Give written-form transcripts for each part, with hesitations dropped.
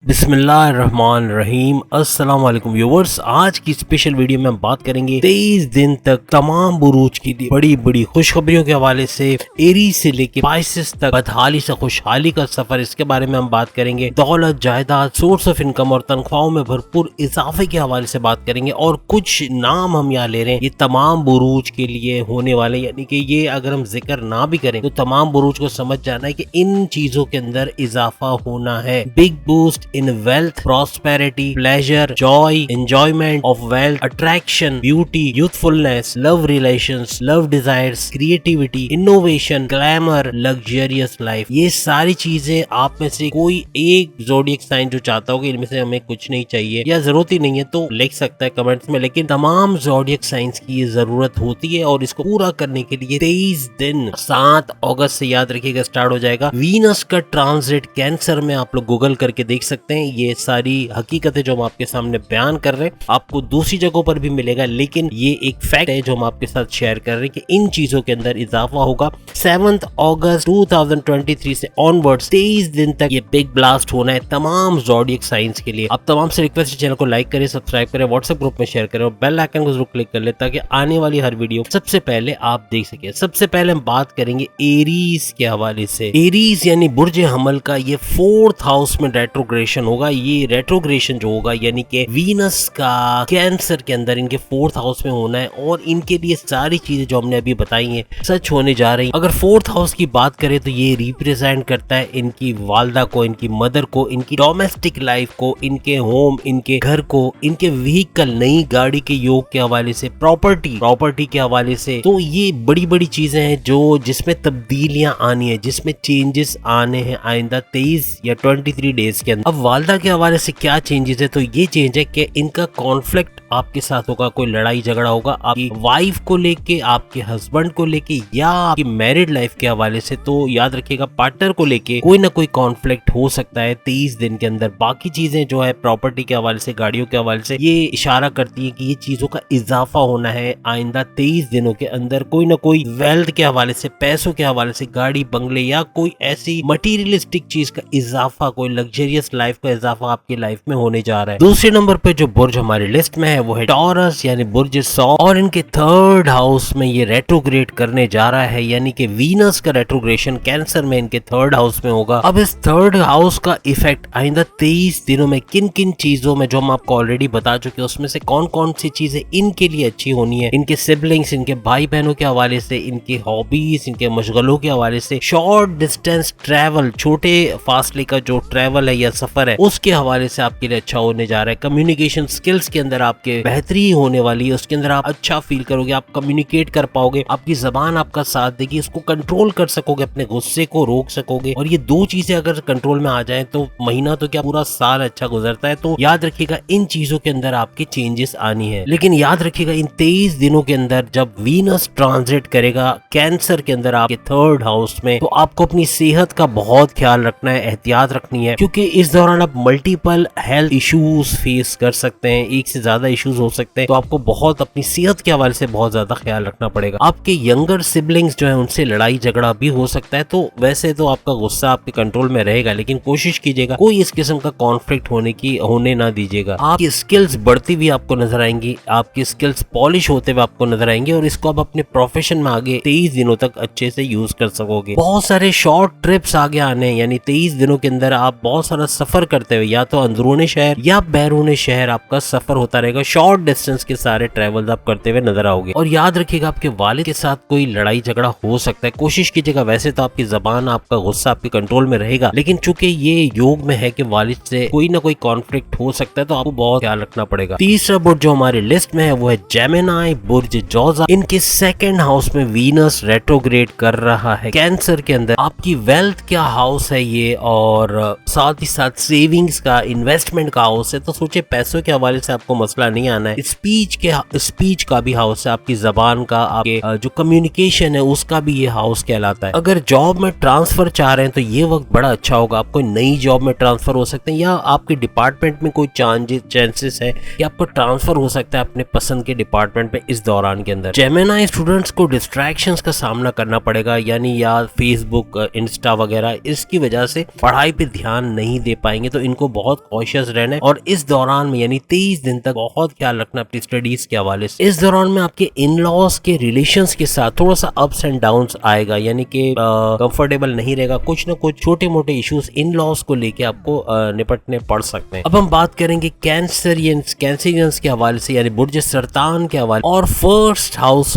बिस्मिल्लाहिर्रहमानिर्रहीम। अस्सलाम वालेकुम व्यूअर्स, आज की स्पेशल वीडियो में हम बात करेंगे 23 दिन तक तमाम बुरूज की बड़ी बड़ी खुशखबरियों के हवाले से एरीज से लेके स्पाइसेस तक बदहाली से खुशहाली का सफर, इसके बारे में हम बात करेंगे। दौलत, जायदाद, सोर्स ऑफ इनकम और तनख्वाहों में भरपूर इजाफे के हवाले से बात करेंगे। और कुछ नाम हम यहाँ ले रहे हैं, ये तमाम बुरूज के लिए होने वाले, यानी कि ये अगर हम जिक्र ना भी करें तो तमाम बुरूज को समझ जाना है कि इन चीजों के अंदर इजाफा होना है। Big boost in wealth, prosperity, pleasure, joy, enjoyment of wealth, attraction, beauty, youthfulness, love relations, love desires, creativity, innovation, glamour, luxurious life। ये सारी चीजें आप में से कोई एक ज़ोडिएक साइन जो चाहता हो कि इनमें से हमें कुछ नहीं चाहिए या जरूरत ही नहीं है तो लिख सकता है कमेंट्स में, लेकिन तमाम ज़ोडिएक साइंस की ये जरूरत होती है और इसको पूरा करने के लिए 23 दिन 7 अगस्त से याद रखिएगा स्टार्ट हो जाएगा। वीनस का ट्रांजिट कैंसर में आप लोग गूगल करके देख सकते हैं। ये सारी हकीकतें जो हम आपके सामने बयान कर रहे हैं आपको दूसरी जगहों पर भी मिलेगा, लेकिन ये एक फैक्ट है जो हम आपके साथ शेयर कर रहे हैं कि इन चीजों के अंदर इजाफा होगा। 7 अगस्त 2023 से ऑनवर्ड्स 23 दिन तक ये बिग ब्लास्ट होना है तमाम ज़ोडिएक साइंस के लिए। अब तमाम से रिक्वेस्ट है, चैनल को लाइक करें, सब्सक्राइब करें, व्हाट्सएप ग्रुप में शेयर करें और बेल आइकन को जरूर क्लिक कर ले ताकि आने वाली हर वीडियो सबसे पहले आप देख सके। सबसे पहले हम बात करेंगे एरीज के हवाले से। एरीज यानी बुर्ज हमल का ये 4th हाउस में रेट्रोग्रेशन होगा। ये रेट्रोग्रेशन जो होगा यानी कि वीनस का कैंसर के अंदर इनके 4th हाउस में होना है और इनके लिए सारी चीजें जो हमने अभी बताई हैं सच होने जा रही हैं। अगर 4th हाउस की बात करें तो ये रिप्रेजेंट करता है इनकी वालदा को, इनकी मदर को, इनकी डोमेस्टिक लाइफ को, इनके होम, इनके घर को, इनके व्हीकल, नई गाड़ी के योग के हवाले से, प्रॉपर्टी के हवाले से। तो ये बड़ी बड़ी चीजें हैं जो जिसमें तब्दीलियां आनी है, जिसमें चेंजेस आने हैं आइंदा 23 या 23 डेज के अंदर। अब वालदा के हवाले से क्या चेंजेस है, तो ये चेंज है कि इनका कॉन्फ्लिक्ट आपके साथ होगा, कोई लड़ाई झगड़ा होगा आपकी वाइफ को लेके, आपके हस्बैंड को लेके या आपकी मैरिड लाइफ के हवाले से। तो याद रखिएगा पार्टनर को लेके कोई ना कोई कॉन्फ्लिक्ट हो सकता है 23 दिन के अंदर। बाकी चीजें जो है प्रॉपर्टी के हवाले से, गाड़ियों के हवाले से, ये इशारा करती है कि ये चीजों का इजाफा होना है आइंदा 23 दिनों के अंदर। कोई ना कोई वेल्थ के हवाले से, पैसों के हवाले से, गाड़ी बंगले या कोई ऐसी मटीरियलिस्टिक चीज का इजाफा, कोई लग्जरियस लाइफ का इजाफा आपकी लाइफ में होने जा रहा है। दूसरे नंबर पे जो बुर्ज हमारी लिस्ट में है वो है टॉरस यानी बुर्ज सौ, और इनके 3rd हाउस में ये रेट्रोग्रेड करने जा रहा है, यानी कि वीनस का रेट्रोग्रेशन कैंसर में इनके 3rd हाउस में होगा। अब इस 3rd हाउस का इफेक्ट आइंदा 23 दिनों में किन किन चीजों में, जो हम आपको ऑलरेडी बता चुके हैं, उसमें से कौन कौन सी चीजें इनके लिए अच्छी होनी है, इनके सिबलिंग्स, इनके भाई बहनों के हवाले से, इनकी हॉबीज, इनके मशगलों के हवाले से, शॉर्ट डिस्टेंस ट्रैवल, छोटे फासले का जो ट्रैवल है या सफर है उसके हवाले से आपके लिए अच्छा होने जा रहा है। कम्युनिकेशन स्किल्स के अंदर आपके बेहतरी होने वाली है, उसके अंदर आप अच्छा फील करोगे, आप कम्युनिकेट कर पाओगे, आपकी जबान आपका साथ देगी, इसको कंट्रोल कर सकोगे, अपने गुस्से को रोक सकोगे। और ये दो चीजें अगर कंट्रोल में आ जाए तो महीना तो क्या पूरा साल अच्छा गुजरता है। तो याद रखिएगा इन चीजों के अंदर आपके चेंजेस आनी है। लेकिन याद रखिएगा इन 23 दिनों के अंदर जब वीनस ट्रांजिट करेगा कैंसर के अंदर आपके 3rd हाउस में, तो आपको अपनी सेहत का बहुत ख्याल रखना है, एहतियात रखनी है, क्योंकि इस दौरान आप मल्टीपल हेल्थ इश्यूज फेस कर सकते हैं, एक से ज्यादा इश्यूज हो सकते हैं। तो आपको बहुत अपनी सेहत के हवाले से बहुत ज्यादा ख्याल रखना पड़ेगा। आपके यंगर सिबलिंग्स जो है उनसे लड़ाई झगड़ा भी हो सकता है। तो वैसे तो आपका गुस्सा आपके कंट्रोल में रहेगा, लेकिन कोशिश कीजिएगा कोई इस किस्म का कॉन्फ्लिक्ट होने ना दीजिएगा। आपकी स्किल्स बढ़ती हुई आपको नजर आएंगी, आपकी स्किल्स पॉलिश होते हुए आपको नजर आएंगे और इसको आप अपने प्रोफेशन में आगे 23 दिनों तक अच्छे से यूज कर सकोगे। बहुत सारे शॉर्ट ट्रिप्स आगे आने हैं, यानी 23 दिनों के अंदर आप बहुत सारा सफर करते हुए, या तो अंदरूनी शहर या बैरूनी शहर आपका सफर होता रहेगा। शॉर्ट डिस्टेंस के सारे ट्रेवल आप करते हुए नजर आओगे। और याद रखिएगा आपके वालिद के साथ कोई लड़ाई झगड़ा हो सकता है, कोशिश कीजिएगा, वैसे तो आपकी जबान, आपका गुस्सा आपके कंट्रोल में रहेगा, लेकिन चूंकि ये योग में है कि वालिद से कोई ना कोई कॉन्फ्लिक्ट हो सकता है, तो आपको बहुत ख्याल रखना पड़ेगा। तीसरा बुर्ज जो हमारी लिस्ट में है वो है जेमिनी बुर्ज जोजा। इनके 2nd हाउस में वीनस रेट्रोग्रेड कर रहा है कैंसर के अंदर। आपकी वेल्थ क्या हाउस है ये, और साथ ही साथ सेविंग्स का, इन्वेस्टमेंट का हाउस है। तो सोचे पैसों के हवाले से आपको मसला नहीं आना है। स्पीच का भी हाउस है, आपकी जबान का, आपके जो कम्युनिकेशन है उसका भी ये हाउस कहलाता है। अगर जॉब में ट्रांसफर चाह रहे हैं तो ये वक्त बड़ा अच्छा होगा। आप कोई नई जॉब में ट्रांसफर हो सकते हैं या आपके डिपार्टमेंट में कोई चांसेस है कि आपको ट्रांसफर हो सकता है अपने पसंद के डिपार्टमेंट में इस दौरान के अंदर। जेमिनी स्टूडेंट्स को डिस्ट्रैक्शंस का सामना करना पड़ेगा, यानी या फेसबुक, इंस्टा वगैरह, इसकी वजह से पढ़ाई पे ध्यान नहीं दे पाएंगे। तो इनको बहुत कॉशियस रहना है और इस दौरान में यानी 23 दिन तक बहुत ख्याल रखना अपनी स्टडीज के हवाले से। इस दौरान में आपके इन लॉज के रिलेशंस के साथ थोड़ा सा अप्स एंड डाउन्स आएगा, यानी कि कंफर्टेबल नहीं रहेगा। कुछ ना कुछ छोटे मोटे इश्यूज इन लॉज को लेके आपको निपटने पड़ सकते हैं। अब हम बात करेंगे कैंसरियंस के हवाले से, यानी बुर्ज सरतान के हवाले। और फर्स्ट हाउस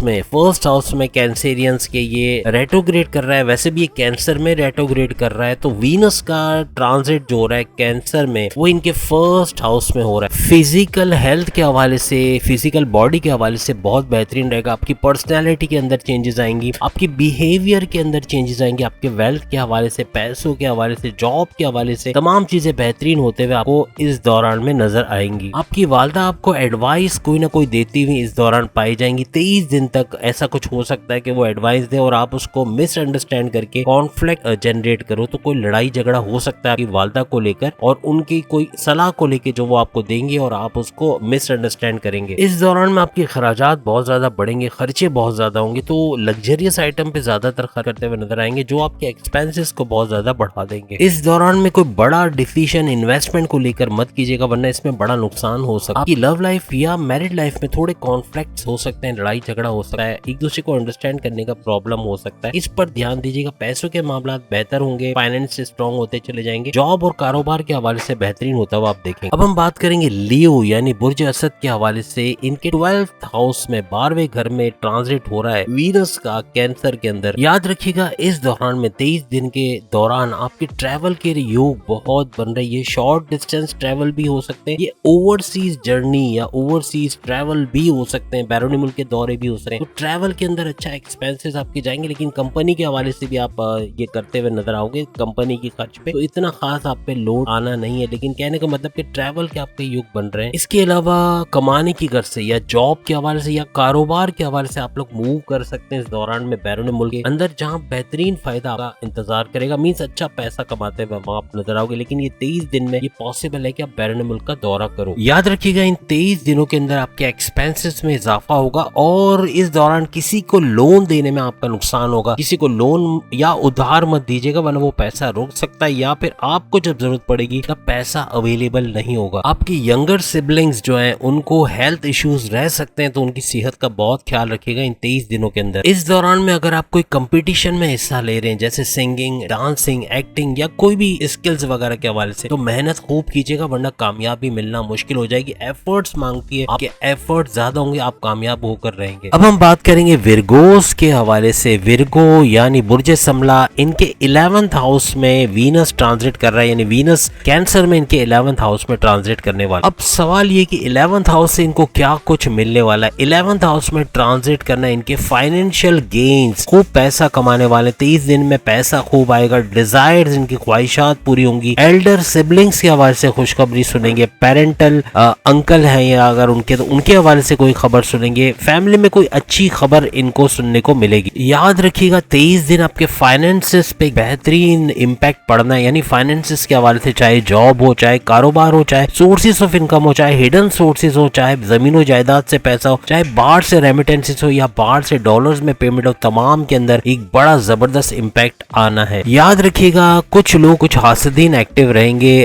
में कैंसरियंस के ये रेट्रोग्रेड कर रहा है, वैसे भी ये कैंसर में रेट्रोग्रेड कर रहा है। तो वीनस का ट्रांजिट जो हो रहा है कैंसर में, वो इनके फर्स्ट हाउस में हो रहा है। फिजिकल हेल्थ के हवाले से, फिजिकल बॉडी के हवाले से बहुत बेहतरीन रहेगा। आपकी पर्सनैलिटी के अंदर चेंजेस आएंगी, आपकी बिहेवियर के अंदर चेंजेस आएंगे, आपके वेल्थ के हवाले से, पैसों के हवाले से, जॉब के हवाले से तमाम चीजें बेहतरीन होते हुए आपको इस दौरान में नजर आएंगी। आपकी वालदा आपको एडवाइस कोई ना कोई देती हुई इस दौरान पाई जाएंगी। 23 दिन तक ऐसा कुछ हो सकता है कि वो एडवाइस दे और आप उसको मिसअंडरस्टैंड करके कॉन्फ्लिक्ट जनरेट करो। तो कोई लड़ाई झगड़ा हो सकता है आपकी वालदा को लेकर और उनकी कोई सलाह को लेकर जो वो आपको देंगे और आप उसको मिसअंडरस्टैंड करेंगे। इस दौरान में आपके खर्चात बहुत ज्यादा बढ़ेंगे, खर्चे बहुत ज्यादा होंगे। तो लग्जरियस आइटम पे ज्यादातर खर्च करते हुए नजर आएंगे जो आपके एक्सपेंसेस को बहुत ज्यादा बढ़ा देंगे। इस दौरान में कोई बड़ा डिसीजन इन्वेस्टमेंट को लेकर मत कीजिएगा, वरना इसमें बड़ा नुकसान हो सकता है। आपकी लव लाइफ या मैरिड लाइफ में थोड़े कॉन्फ्लिक्ट्स हो सकते हैं, लड़ाई झगड़ा हो सकता है, एक दूसरे को अंडरस्टैंड करने का प्रॉब्लम हो सकता है। इस पर ध्यान दीजिएगा। पैसों के मामला बेहतर होंगे, फाइनेंस से स्ट्रॉन्ग होते चले जाएंगे, जॉब और कारोबार के हवाले से बेहतरीन होता हुआ आप देखेंगे। अब हम बात करेंगे लियो यानी बुर्ज असद के हवाले से। इनके 12th हाउस में 12वें घर में ट्रांजिट हो रहा है वीनस का कैंसर के अंदर। याद रखिएगा इस दौरान में 23 दिन के दौरान आपके ट्रैवल के योग बहुत बन रही है। शॉर्ट डिस्टेंस ट्रैवल भी हो सकते हैं, ये ओवरसीज जर्नी या ओवरसीज ट्रैवल भी हो सकते हैं, बैरून मुल्क के दौरे भी हो सकते हैं। तो ट्रैवल के अंदर अच्छा एक्सपेंसेस आपके जाएंगे, लेकिन कंपनी के हवाले से भी आप ये करते हुए नजर आओगे कंपनी की खर्च पे, तो इतना खास आप पे लोड आना नहीं है। लेकिन कहने का मतलब कि ट्रैवल के आपके योग बन रहे हैं। इसके अलावा कमाने की घर से या जॉब के हवाले से या कारोबार के हवाले से आप लोग मूव कर सकते हैं इस दौरान में बैरून मुल्क के अंदर, जहां बेहतरीन फायदा आपका इंतजार करेगा। मींस अच्छा पैसा कमाते हुए आप नजर आओगे। लेकिन ये 23 दिन में ये पॉसिबल है कि आप बैरून मुल्क का दौरा करो। याद रखिएगा इन 23 दिनों के अंदर आपके एक्सपेंसेस में इजाफा होगा और इस दौरान किसी को लोन देने में आपका नुकसान होगा। किसी को लोन या उधार मत दीजिएगा, वरना वो पैसा रोक सकता है या फिर आपको जब जरूरत पड़ेगी तब पैसा अवेलेबल नहीं होगा। आपके यंगर सिबलिंग्स जो हैं उनको हेल्थ इश्यूज रह सकते हैं, तो उनकी सेहत का बहुत ख्याल रखिएगा इन 23 दिनों के अंदर। इस दौरान में अगर आप कोई कंपटीशन में हिस्सा ले रहे हैं जैसे सिंगिंग, डांसिंग, एक्टिंग या कोई भी स्किल्स वगैरह के हवाले से, तो मेहनत खूब कीजिएगा, वरना कामयाबी मिलना मुश्किल हो जाएगी। एफर्ट्स मांगती है, आपके एफर्ट ज्यादा होंगे, आप कामयाब होकर रहेंगे। अब हम बात करेंगे विरगोस के हवाले से। विरगो यानी बुर्ज समला, इनके 11th हाउस में वीनस ट्रांजिट कर रहा है, यानी वीनस कैंसर में इनके 11th हाउस में ट्रांजिट करने वाला। अब सवाल ये कि 11th हाउस से इनको क्या कुछ मिलने वाला है। 11th हाउस में ट्रांजिट करना इनके फाइनेंशियल गेन्स, खूब पैसा कमाने वाले, 23 दिन में पैसा खूब आएगा, डिजायर्स इनकी ख्वाहिशात पूरी होंगी। एल्डर सिबलिंग्स के हवाले से खुशखबरी सुनेंगे, पेरेंटल अंकल हैं या अगर उनके तो उनके हवाले से कोई खबर सुनेंगे, फैमिली में कोई अच्छी खबर इनको सुनने को मिलेगी। याद रखिएगा 23 दिन आपके फाइनेंसेस पे बेहतरीन इम्पैक्ट पड़ना है, यानी फाइनेंसेस के हवाले से, चाहे जॉब हो, चाहे कारोबार हो, चाहे सोर्सेस ऑफ इनकम हो, चाहे हिडन सोर्सेज हो, चाहे जमीनों जायदाद से पैसा हो, चाहे बाहर से रेमिटेंसेस हो या बाहर से डॉलर्स में पेमेंट हो, तमाम के अंदर एक बड़ा जबरदस्त इम्पैक्ट आना है। याद रखिएगा कुछ लोग, कुछ हासिदीन एक्टिव रहेंगे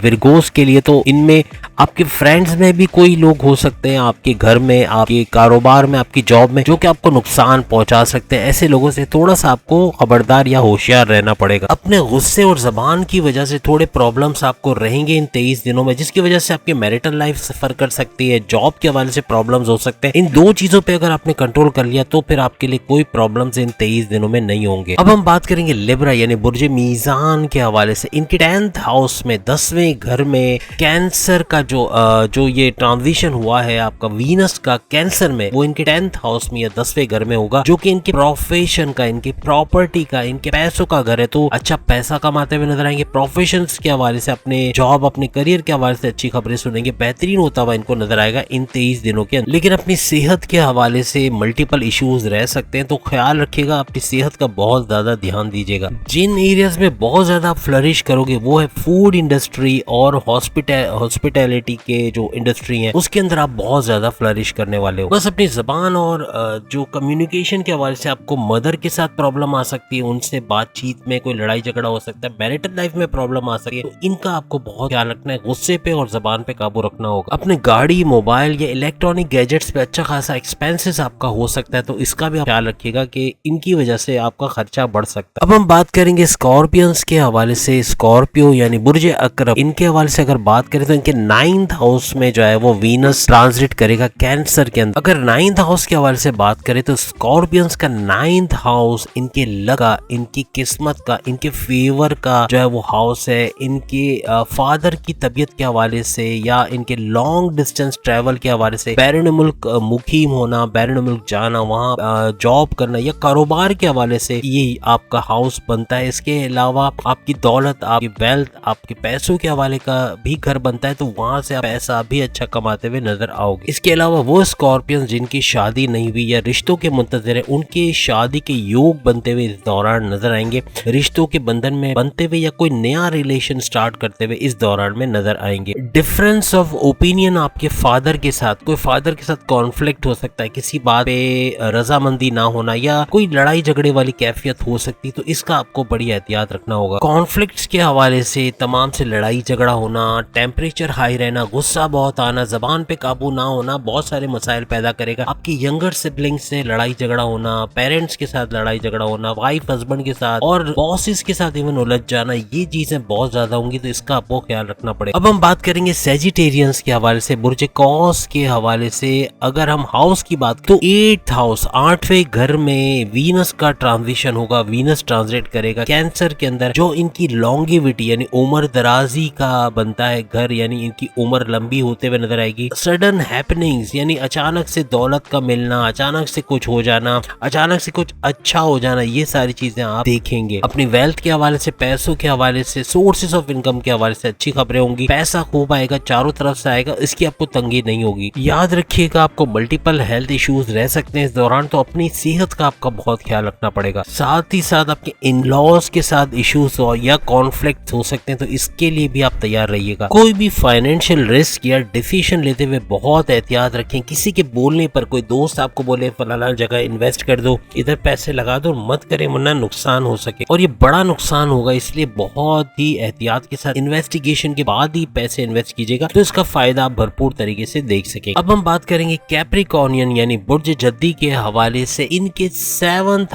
विरगोस के लिए, तो इनमें आपके फ्रेंड्स में भी कोई लोग हो सकते हैं, आपके घर में, आपके कारोबार में, आपकी जॉब में, जो कि आपको नुकसान पहुंचा सकते हैं। ऐसे लोगों से थोड़ा सा आपको खबरदार या होशियार रहना पड़ेगा। अपने गुस्से और जबान की वजह से थोड़े प्रॉब्लम्स आपको रहेंगे इन 23 दिनों में, जिसकी वजह से आपकी मैरिटल लाइफ सफर कर सकती है, जॉब के हवाले से प्रॉब्लम्स हो सकते हैं। इन दो चीजों पे अगर आपने कंट्रोल कर लिया तो फिर आपके लिए कोई प्रॉब्लम्स इन 23 दिनों में नहीं होंगे। अब हम बात करेंगे लिब्रा यानी बुर्ज मीजान के हवाले से। इनके 10th हाउस में 10वें घर में कैंसर का जो ये ट्रांजिशन हुआ है आपका वीनस का कैंसर में, वो इनके 10th हाउस में या 10वें घर में होगा, जो कि इनके प्रोफेशन का, इनके प्रॉपर्टी का, इनके पैसों का घर है। तो अच्छा पैसा कमाते हुए नजर आएंगे। प्रोफेशन के हवाले से, अपने जॉब, अपने करियर के हवाले से अच्छी खबरें सुनेंगे, बेहतरीन होता हुआ इनको नजर आएगा इन 23 दिनों के अंदर। लेकिन अपनी सेहत के हवाले से मल्टीपल इश्यूज रह सकते हैं, तो ख्याल रखिएगा, अपनी सेहत का बहुत ज्यादा ध्यान दीजिएगा। जिन एरियाज में बहुत ज्यादा आप फ्लरिश करोगे वो है फूड इंडस्ट्री और हॉस्पिटैलिटी के जो इंडस्ट्री है उसके अंदर आप बहुत ज्यादा फ्लरिश करने वाले हो। बस अपनी जबान और जो कम्युनिकेशन के हवाले से आपको मदर के साथ प्रॉब्लम आ सकती है, उनसे बातचीत में कोई लड़ाई झगड़ा हो सकता है, मैरिटल लाइफ में प्रॉब्लम आ सकती है, तो इनका आपको बहुत ख्याल रखना है। गुस्से पे और जबान पे काबू रखना होगा। अपने गाड़ी, मोबाइल या इलेक्ट्रॉनिक गैजेट्स पे अच्छा खासा एक्सपेंसेस आपका हो सकता है, तो इसका भी ख्याल रखिएगा कि इनकी वजह से आपका खर्चा बढ़ सकता है। अब हम बात करेंगे स्कॉर्पियंस के हवाले से। स्कॉर्पियो यानी बुर्ज अकरब, इनके हवाले से अगर बात करें तो इनके 9th हाउस में जो है वो वीनस ट्रांजिट करेगा कैंसर के अंदर। अगर 9th हाउस के हवाले से बात करें तो स्कॉर्पियंस का 9th हाउस इनके लगा, इनकी किस्मत का, इनके फेवर का जो है वो हाउस है। इनके फादर की तबीयत के हवाले से या इनके लॉन्ग डिस्टेंस ट्रैवल के हवाले से बैरून मुल्क मुकीम होना, बैरून मुल्क जाना, वहाँ जॉब करना या कारोबार के हवाले से ये आपका हाउस बनता है। इसके अलावा आपकी दौलत, आपकी वेल्थ, आपके पैसों के हवाले का भी घर बनता है, तो वहां से आप पैसा भी अच्छा कमाते हुए नजर आओगे। इसके अलावा वो स्कॉर्पियंस जिनकी शादी नहीं हुई या रिश्तों के मुंतज़िर है, उनके शादी के योग बनते हुए इस दौरान नजर आएंगे। रिश्तों के बंधन में बनते हुए या कोई नया रिलेशन स्टार्ट करते हुए इस दौरान में नजर आएंगे। डिफरेंस ऑफ ओपिनियन आपके फादर के साथ, कोई फादर के साथ कॉन्फ्लिक्ट हो सकता है, किसी बात पे रजामंदी ना होना या कोई लड़ाई झगड़े वाली कैफियत हो सकती है, तो इसका आपको बड़ी एहतियात रखना होगा। कॉन्फ्लिक्ट्स के हवाले से तमाम से लड़ाई झगड़ा होना, टेम्परेचर हाई रहना, गुस्सा बहुत आना, जबान पे काबू ना होना बहुत सारे मसाइल पैदा करेगा। आपकी यंगर सिबलिंग से लड़ाई झगड़ा होना, पेरेंट्स के साथ लड़ाई झगड़ा होना, वाइफ हस्बैंड के साथ और बॉसेस के साथ इवन उलझ जाना, ये चीजें बहुत ज्यादा होंगी, तो इसका आपको ख्याल रखना पड़ेगा। अब हम बात करेंगे सेजिटेरियंस के हवाले से, बुर्ज कौस के हवाले से। अगर हम हाउस की बात करें तो 8th हाउस, 8वें घर में वीनस का ट्रांजिशन होगा। वीनस ट्रांजिट करेगा कैंसर के अंदर, जो इनकी लॉन्गेविटी यानी उम्र दराजी का बनता है घर, यानी इनकी उम्र लंबी होते हुए नजर आएगी। सडन हैपनिंग्स यानी अचानक से दौलत का मिलना, अचानक से कुछ हो जाना, अचानक से कुछ अच्छा हो जाना, ये सारी चीजें आप देखेंगे। अपनी वेल्थ के हवाले से, पैसों के हवाले से, सोर्सेस ऑफ इनकम के हवाले से अच्छी खबरें होंगी। पैसा खूब आएगा, चारों तरफ से आएगा, इसकी आपको तंगी नहीं होगी। याद रखिएगा आपको मल्टीपल हेल्थ इश्यूज रह सकते हैं इस दौरान, तो अपनी सेहत का आपका बहुत ख्याल रखना पड़ेगा। साथ ही साथ आपके इन लॉज के साथ इश्यूज हो या कॉन्फ्लिक्ट हो सकते हैं, तो इसके लिए भी आप तैयार रहिएगा। कोई भी फाइनेंशियल रिस्क या डिसीजन लेते हुए बहुत एहतियात रखें। किसी के बोलने पर, कोई दोस्त आपको बोले फलाना जगह इन्वेस्ट कर दो, इधर पैसे लगा दो, मत करें वरना नुकसान हो सके और ये बड़ा नुकसान होगा, इसलिए बहुत ही एहतियात के साथ इन्वेस्टिगेशन के बाद ही पैसे इन्वेस्ट कीजिएगा, तो इसका फायदा आप भरपूर तरीके से देख सके। अब हम बात करेंगे कैप्रिकॉर्नियन यानी बुर्ज जद्दी के हवाले से। इनके 7th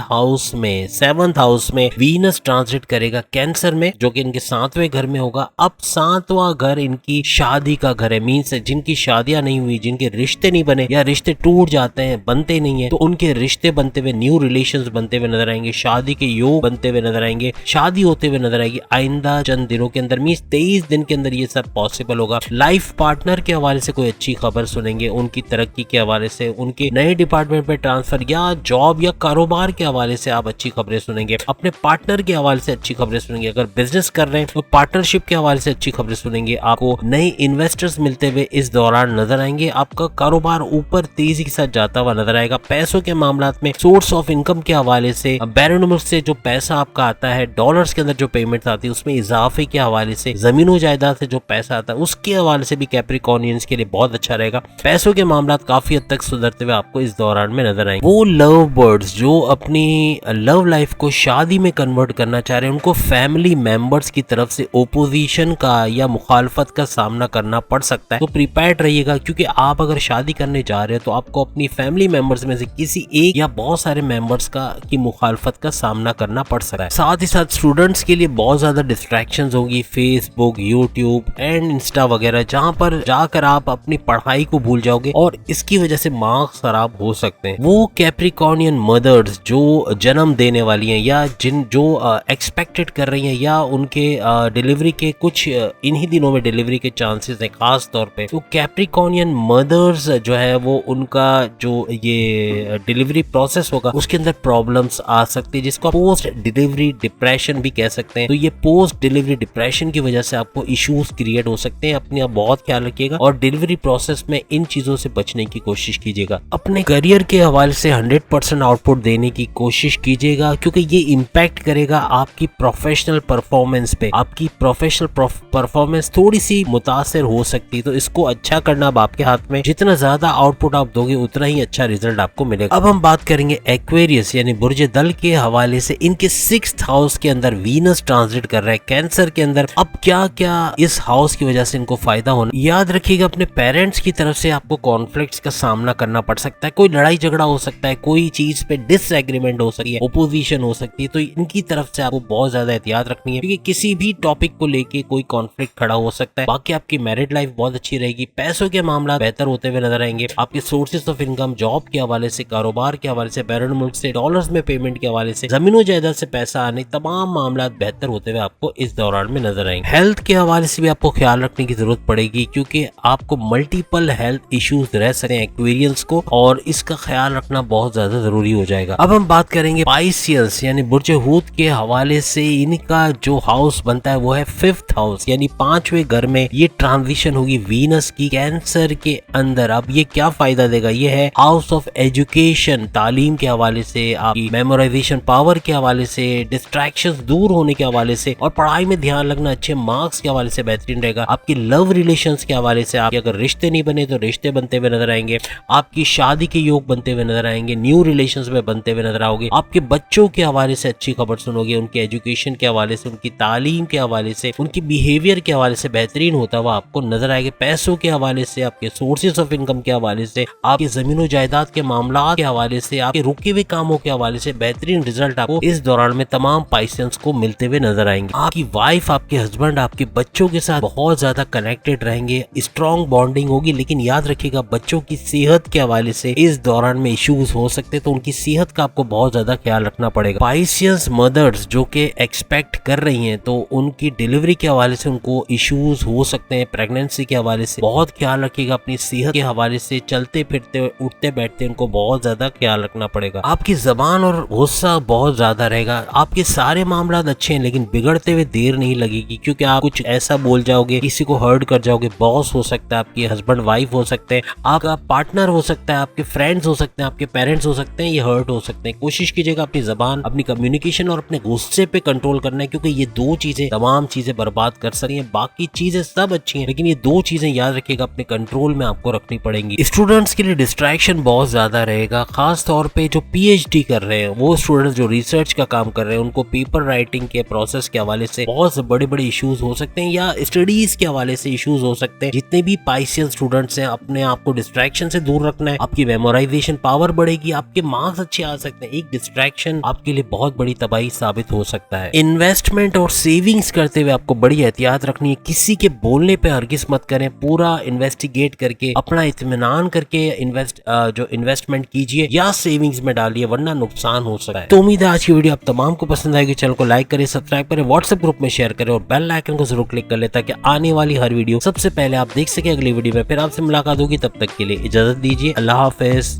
हाउस में वीनस ट्रांजिट करेगा कैंसर में, जो कि इनके 7वें घर में होगा। अब 7वां घर इनकी शादी का घर है, मीन्स जिनकी शादियां नहीं हुई, जिनके रिश्ते नहीं बने या रिश्ते टूट जाते हैं, बनते नहीं है, तो उनके रिश्ते बनते हुए, न्यू रिलेशंस बनते हुए नजर आएंगे, शादी के योग बनते हुए नजर आएंगे, शादी होते हुए नजर आएगी आइंदा चंद दिनों के अंदर, मीन्स 23 दिन के अंदर ये सब पॉसिबल होगा। लाइफ पार्टनर के हवाले से कोई अच्छी खबर सुनेंगे, उनकी तरक्की के हवाले से, उनके नए डिपार्टमेंट में ट्रांसफर या जॉब या कारोबार के हवाले से आप अच्छी खबरें सुनेंगे। अपने पार्टनर के हवाले से अच्छी खबरें सुनेंगे। अगर बिजनेस कर रहे हैं तो पार्टनरशिप के हवाले से अच्छी खबरें सुनेंगे। आपको नए इन्वेस्टर्स मिलते हुए इस दौरान नजर आएंगे। आपका कारोबार ऊपर तेजी के साथ जाता हुआ नजर आएगा। पैसों के मामला में, सोर्स ऑफ इनकम के हवाले से, बैरून मुल्क से जो पैसा आपका आता है, डॉलर्स के अंदर जो पेमेंट आती है उसमें इजाफे के हवाले से, जमीनों जायदाद से जो पैसा आता है उसके हवाले से भी कैप्रिकॉर्नियंस के लिए बहुत अच्छा रहेगा। पैसों के मामला काफी हद तक सुधरते हुए आपको इस दौरान में नजर आएंगे। वो लव बर्ड्स जो अपनी लव लाइफ को शादी में कन्वर्ट करना चाह रहे हैं, उनको फैमिली मेंबर्स की तरफ से ओपोजिशन का या मुखालफत का सामना करना पड़ सकता है, तो प्रिपेयर्ड रहिएगा, क्योंकि आप अगर शादी करने जा रहे हो तो आपको अपनी फैमिली मेंबर्स में से किसी एक या बहुत सारे मेंबर्स की मुखालफत का सामना करना पड़ सकता है। साथ ही साथ स्टूडेंट्स के लिए बहुत ज्यादा डिस्ट्रैक्शंस होगी, फेसबुक, यूट्यूब एंड इंस्टा वगैरह, जहां पर जाकर आप अपनी पढ़ाई को भूल जाओगे और इसकी वजह से मार्क्स खराब हो सकते हैं। वो कैप्रिकॉर्नियन मदर्स जो जन्म देने वाली हैं या जो एक्सपेक्टेड कर रही हैं या उनके डिलीवरी के कुछ इन्हीं दिनों में डिलीवरी के चांसेस हैं खास तौर पे, तो कैप्रिकॉर्नियन मदर्स जो है वो उनका जो ये डिलीवरी प्रोसेस होगा उसके अंदर प्रॉब्लम्स आ सकती है, जिसको पोस्ट डिलीवरी डिप्रेशन भी कह सकते हैं। तो ये पोस्ट डिलीवरी डिप्रेशन की वजह से आपको इश्यूज क्रिएट हो सकते हैं। अपने आप बहुत ख्याल रखिएगा और डिलीवरी प्रोसेस में इन चीजों से बचने की कोशिश कीजिएगा। अपने करियर के हवाले से 100% आउटपुट देने की कोशिश कीजिएगा, क्योंकि ये इम्पैक्ट करेगा आपकी प्रोफेशनल परफॉर्मेंस पे। आपकी प्रोफेशनल परफॉर्मेंस थोड़ी सी मुतासिर हो सकती है, तो इसको अच्छा करना अब आपके हाथ में। जितना ज्यादा आउटपुट आप दोगे उतना ही अच्छा रिजल्ट आपको मिलेगा। अब हम बात करेंगे एक्वेरियस यानी बुर्ज दल के हवाले से। इनके 6th हाउस के अंदर वीनस ट्रांजिट कर रहा है कैंसर के अंदर। अब क्या क्या इस हाउस की वजह से इनको फायदा होना, याद रखिएगा अपने पेरेंट्स की तरफ से आपको कॉन्फ्लिक्ट्स का सामना करना पड़ सकता है। कोई लड़ाई झगड़ा हो सकता है, कोई चीज पे डिसएग्रीमेंट हो सकती है, ओपोजिशन हो सकती है, तो इनकी तरफ से आपको बहुत ज्यादा एहतियात रखनी है, क्योंकि किसी भी टॉपिक को लेके कोई कॉन्फ्लिक्ट खड़ा हो सकता है। बाकी आपकी मैरिड लाइफ बहुत अच्छी रहेगी, पैसों के मामला बेहतर होते हुए नजर आएंगे। आपके सोर्सेस ऑफ इनकम जॉब के हवाले से, कारोबार के हवाले से, बैरून मुल्क से डॉलर्स में पेमेंट के हवाले से, जमीनों जायदाद से पैसा आने, तमाम मामला बेहतर होते हुए आपको इस दौरान में नजर आएंगे। हेल्थ के हवाले से भी आपको ख्याल रखने की जरूरत पड़ेगी, क्योंकि आपको मल्टीपल हेल्थ इश्यूज रह सकते हैं एक्वेरियंस को, और इसका ख्याल रखना बहुत ज्यादा जरूरी हो जाएगा। अब हम बात करेंगे पाइसियस यानी बुर्ज हूत के हवाले से। इनका जो हाउस बनता है वो है 5th हाउस यानी 5वें घर में ये ट्रांजिशन होगी वीनस की कैंसर के अंदर। अब ये क्या फायदा देगा, ये है हाउस ऑफ एजुकेशन, तालीम के हवाले से, आपकी मेमोराइजेशन पावर के हवाले से, डिस्ट्रैक्शंस दूर होने के हवाले से, और पढ़ाई में ध्यान लगना, अच्छे मार्क्स के हवाले से बेहतरीन रहेगा। आपकी लव रिलेशंस के हवाले से, आपके अगर रिश्ते नहीं बने तो रिश्ते बनते हुए नजर आएंगे। आपकी शादी के योग बनते हुए नजर आएंगे, न्यू रिलेशंस में बनते हुए नजर आओगे। आपके बच्चों के हवाले से अच्छी खबर सुनोगे, उनके एजुकेशन के हवाले से, उनकी तालीम के हवाले से, उनकी बिहेवियर के हवाले से बेहतरीन होता हुआ आपको नजर आएगा। पैसों के हवाले से, आपके सोर्सेस ऑफ इनकम के हवाले से, आपके जमीनों जायदाद के मामला के हवाले से, आपके रुके हुए कामों के हवाले से बेहतरीन रिजल्ट आपको इस दौरान में तमाम पाइसियंस को मिलते हुए नजर आएंगे। आपकी वाइफ, आपके हस्बैंड, आपके बच्चों के साथ बहुत ज्यादा कनेक्टेड रहेंगे, स्ट्रॉन्ग बॉन्डिंग होगी। लेकिन याद रखिएगा बच्चों की सेहत के हवाले से इस दौरान में इश्यूज हो सकते हैं, तो उनकी सेहत का आपको बहुत ज्यादा ख्याल रखना पड़ेगा। पाइसियंस मदर्स जो कि एक्सपेक्ट कर रही हैं, तो उनकी डिलीवरी के हवाले से उनको इश्यूज हो सकते हैं। प्रेगनेंसी के हवाले से बहुत ख्याल रखिएगा। अपनी सेहत के हवाले से, चलते फिरते उठते बैठते उनको बहुत ज्यादा ख्याल रखना पड़ेगा। आपकी जबान और गुस्सा बहुत ज्यादा रहेगा। आपके सारे मामला अच्छे हैं, लेकिन बिगड़ते हुए देर नहीं लगेगी, क्योंकि आप कुछ ऐसा बोल जाओगे, किसी को हर्ट कर जाओगे। बॉस हो सकता है, आपके हस्बैंड वाइफ हो सकते हैं, आपका पार्टनर हो सकता है, आपके फ्रेंड्स हो सकते हैं, आपके पेरेंट्स हो सकते हैं, ये हर्ट हो सकते हैं। कोशिश कीजिएगा अपनी जबान, अपनी कम्युनिकेशन और अपने गुस्से पे कंट्रोल करना है, क्योंकि ये दो चीजें तमाम चीजें बर्बाद कर सकती हैं। बाकी चीजें सब अच्छी हैं, लेकिन ये दो चीजें याद रखिएगा अपने कंट्रोल में आपको रखनी पड़ेंगी। स्टूडेंट्स के लिए डिस्ट्रैक्शन बहुत ज्यादा रहेगा, खास तौर पे जो PhD कर रहे हैं, वो स्टूडेंट्स जो रिसर्च का काम कर रहे हैं, उनको पेपर राइटिंग के प्रोसेस के हवाले से बहुत बड़े बड़े इश्यूज हो सकते हैं, या स्टडीज के हवाले से इश्यूज हो सकते हैं। जितने भी पाइसियस स्टूडेंट्स हैं, अपने आप को डिस्ट्रैक्शन से दूर रखना है। आपकी मेमोराइजेशन पावर बढ़ेगी, आपके मार्क्स अच्छे आ सकते हैं। एक डिस्ट्रैक्शन आपके लिए बहुत बड़ी तबाही साबित हो सकता है। इन्वेस्टमेंट और सेविंग्स करते हुए आपको बड़ी एहतियात रखनी है। किसी के बोलने पे हरगिज मत करें, पूरा इन्वेस्टिगेट करके, अपना इत्मीनान करके इन्वेस्टमेंट कीजिए या सेविंग्स में डालिए, वरना नुकसान हो सकता है। तो उम्मीद है आज की वीडियो आप तमाम को पसंद आएगी। चैनल को लाइक करें, सब्सक्राइब करें, व्हाट्सएप ग्रुप में शेयर करें और बेल आइकन को जरूर क्लिक कर लें, ताकि आने वाली हर वीडियो सबसे पहले आप देख सके अगली वीडियो में। फिर आपसे मुलाकात होगी, तब तक के लिए इजाजत दीजिए। अल्लाह हाफिज।